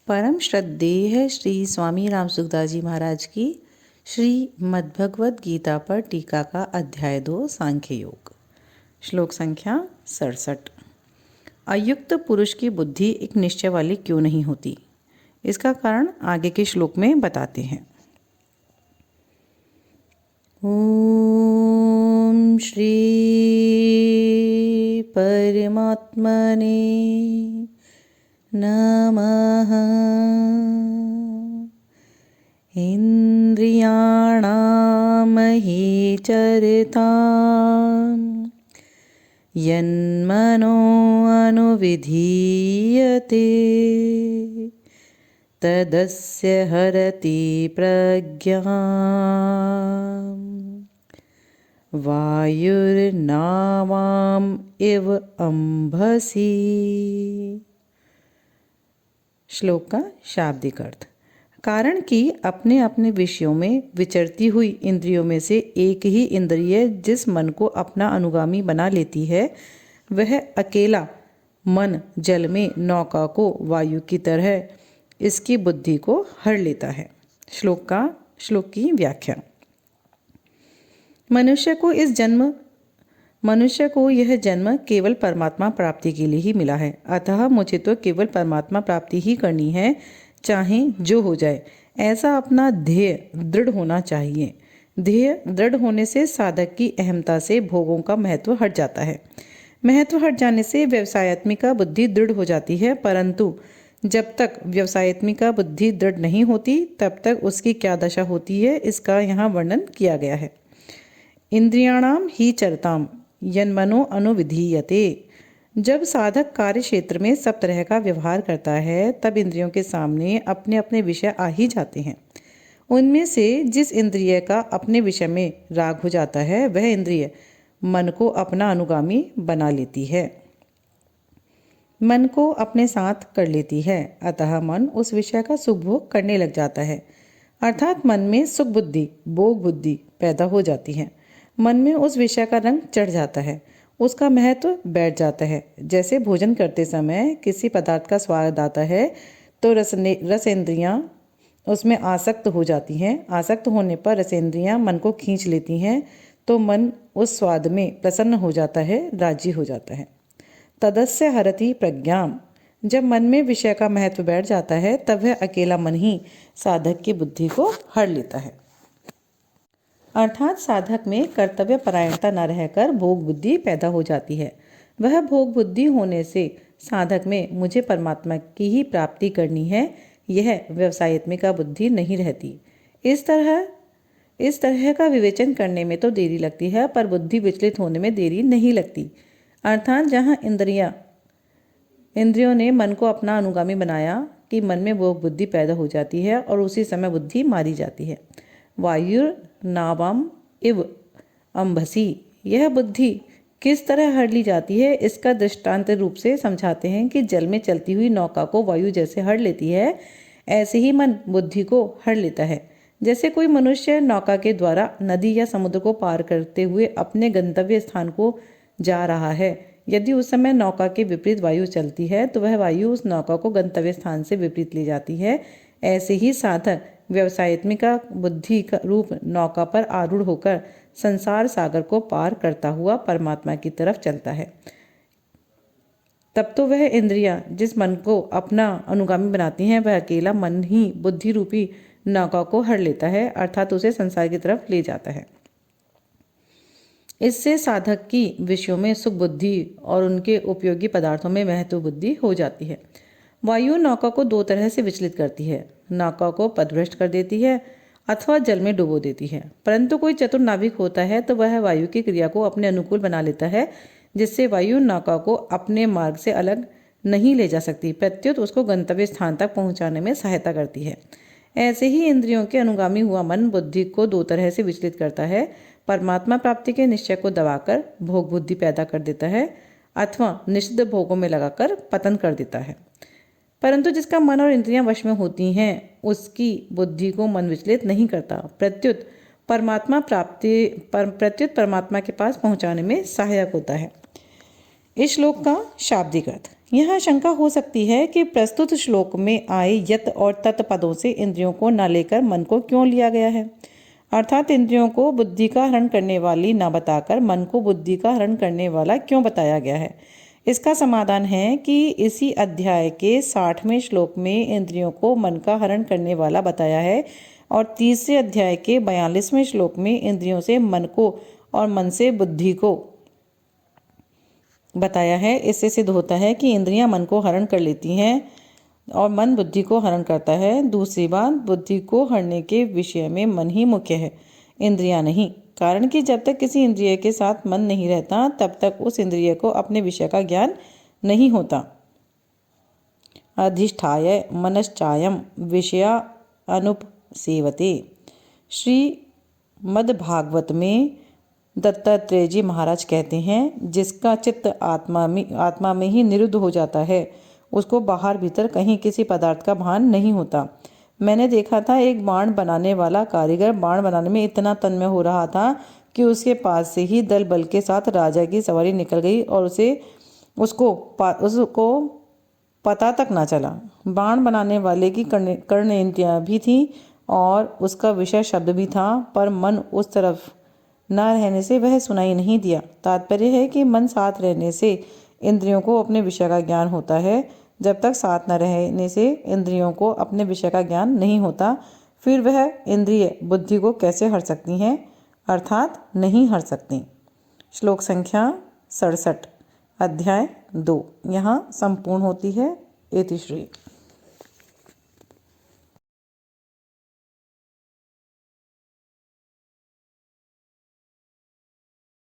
परम श्रद्धेय श्री स्वामी राम सुखदास जी महाराज की श्रीमद्भगवद गीता पर टीका का अध्याय 2 सांख्य योग। श्लोक संख्या 67। अयुक्त पुरुष की बुद्धि एक निश्चय वाली क्यों नहीं होती? इसका कारण आगे के श्लोक में बताते हैं। ओम श्री परमात्मने नमः। इन्द्रियाणामहि चरितां यन्मनो अनुविधीयते तदस्य हरति प्रज्ञां वायुर्नावाम् इव अंभसि। श्लोक का शाब्दिक अर्थ। कारण कि अपने अपने विषयों में विचरती हुई इंद्रियों में से एक ही इंद्रिय जिस मन को अपना अनुगामी बना लेती है, वह अकेला मन जल में नौका को वायु की तरह इसकी बुद्धि को हर लेता है। श्लोक की व्याख्या। मनुष्य को यह जन्म केवल परमात्मा प्राप्ति के लिए ही मिला है। अतः मुझे तो केवल परमात्मा प्राप्ति ही करनी है, चाहे जो हो जाए। ऐसा अपना ध्येय दृढ़ होना चाहिए। ध्येय दृढ़ होने से साधक की अहमता से भोगों का महत्व हट जाता है। महत्व हट जाने से व्यवसायत्मिका बुद्धि दृढ़ हो जाती है। परंतु जब तक व्यवसायत्मिका बुद्धि दृढ़ नहीं होती, तब तक उसकी क्या दशा होती है, इसका यहाँ वर्णन किया गया है। इंद्रियाणाम ही चरताम यन्मनो अनुविधीयते। जब साधक कार्य क्षेत्र में सब तरह का व्यवहार करता है, तब इंद्रियों के सामने अपने अपने विषय आ ही जाते हैं। उनमें से जिस इंद्रिय का अपने विषय में राग हो जाता है, वह इंद्रिय मन को अपना अनुगामी बना लेती है, मन को अपने साथ कर लेती है। अतः मन उस विषय का सुख भोग करने लग जाता है। अर्थात मन में सुख बुद्धि, भोग बुद्धि पैदा हो जाती है। मन में उस विषय का रंग चढ़ जाता है, उसका महत्व बैठ जाता है। जैसे भोजन करते समय किसी पदार्थ का स्वाद आता है तो रसेंद्रियां उसमें आसक्त हो जाती हैं। आसक्त होने पर रसेंद्रियां मन को खींच लेती हैं, तो मन उस स्वाद में प्रसन्न हो जाता है, राजी हो जाता है। तदस्य हरति प्रज्ञां। जब मन में विषय का महत्व बैठ जाता है, तब वह अकेला मन ही साधक की बुद्धि को हर लेता है। अर्थात साधक में कर्तव्य परायणता न रहकर भोग बुद्धि पैदा हो जाती है। वह भोग बुद्धि होने से साधक में मुझे परमात्मा की ही प्राप्ति करनी है, यह व्यवसायत्मिका बुद्धि नहीं रहती। इस तरह का विवेचन करने में तो देरी लगती है, पर बुद्धि विचलित होने में देरी नहीं लगती। अर्थात जहाँ इंद्रियों ने मन को अपना अनुगामी बनाया कि मन में भोग बुद्धि पैदा हो जाती है और उसी समय बुद्धि मारी जाती है। वायुर्नावम इव अंभसी। यह बुद्धि किस तरह हर ली जाती है, इसका दृष्टांत रूप से समझाते हैं कि जल में चलती हुई नौका को वायु जैसे हर लेती है, ऐसे ही मन बुद्धि को हर लेता है। जैसे कोई मनुष्य नौका के द्वारा नदी या समुद्र को पार करते हुए अपने गंतव्य स्थान को जा रहा है। यदि उस समय नौका के विपरीत वायु चलती है, तो वह वायु उस नौका को गंतव्य स्थान से विपरीत ले जाती है। ऐसे ही साधक व्यवसायत्मिका बुद्धि का रूप नौका पर आरूढ़ होकर संसार सागर को पार करता हुआ परमात्मा की तरफ चलता है। तब तो वह इंद्रियां जिस मन को अपना अनुगामी बनाती हैं, वह अकेला मन ही बुद्धि रूपी नौका को हर लेता है, अर्थात उसे संसार की तरफ ले जाता है। इससे साधक की विषयों में सुख बुद्धि और उनके उपयोगी पदार्थों में महत्व बुद्धि हो जाती है। वायु नौका को दो तरह से विचलित करती है। नौका को पथभ्रष्ट कर देती है अथवा जल में डुबो देती है। परंतु कोई चतुर नाविक होता है तो वह वायु की क्रिया को अपने अनुकूल बना लेता है, जिससे वायु नौका को अपने मार्ग से अलग नहीं ले जा सकती, प्रत्युत उसको गंतव्य स्थान तक पहुंचाने में सहायता करती है। ऐसे ही इंद्रियों के अनुगामी हुआ मन बुद्धि को दो तरह से विचलित करता है। परमात्मा प्राप्ति के निश्चय को दबाकर भोग बुद्धि पैदा कर देता है, अथवा निषिद्ध भोगों में लगाकर पतन कर देता है। परंतु जिसका मन और इंद्रियां वश में होती हैं, उसकी बुद्धि को मन विचलित नहीं करता, प्रत्युत परमात्मा के पास पहुंचाने में सहायक होता है। इस श्लोक का शाब्दिक अर्थ। यहाँ शंका हो सकती है कि प्रस्तुत श्लोक में आए यत और तत् पदों से इंद्रियों को न लेकर मन को क्यों लिया गया है, अर्थात इंद्रियों को बुद्धि का हरण करने वाली न बताकर मन को बुद्धि का हरण करने वाला क्यों बताया गया है। इसका समाधान है कि इसी अध्याय के 60वें श्लोक में इंद्रियों को मन का हरण करने वाला बताया है और तीसरे अध्याय के 42वें श्लोक में इंद्रियों से मन को और मन से बुद्धि को बताया है। इससे सिद्ध होता है कि इंद्रियां मन को हरण कर लेती हैं और मन बुद्धि को हरण करता है। दूसरी बात, बुद्धि को हरने के विषय में मन ही मुख्य है, इंद्रियां नहीं। कारण कि जब तक किसी इंद्रिय के साथ मन नहीं रहता तब तक उस इंद्रिय को अपने विषय का ज्ञान नहीं होता। अधिष्ठाय मनश्चायम विषया अनुपसेवते। श्रीमद्भागवत में दत्तात्रेय जी महाराज कहते हैं, जिसका चित्त आत्मा में ही निरुद्ध हो जाता है उसको बाहर भीतर कहीं किसी पदार्थ का भान नहीं होता। मैंने देखा था एक बाण बनाने वाला कारीगर बाण बनाने में इतना तन्मय हो रहा था कि उसके पास से ही दल बल के साथ राजा की सवारी निकल गई और उसको पता तक ना चला। बाण बनाने वाले की कर्णेंद्रियां भी थी और उसका विषय शब्द भी था, पर मन उस तरफ न रहने से वह सुनाई नहीं दिया। तात्पर्य है कि मन साथ रहने से इंद्रियों को अपने विषय का ज्ञान होता है, जब तक साथ न रहने से इंद्रियों को अपने विषय का ज्ञान नहीं होता। फिर वह इंद्रिय बुद्धि को कैसे हर सकती हैं, अर्थात नहीं हर सकती। श्लोक संख्या 67 अध्याय 2 यहाँ संपूर्ण होती है। इति श्री।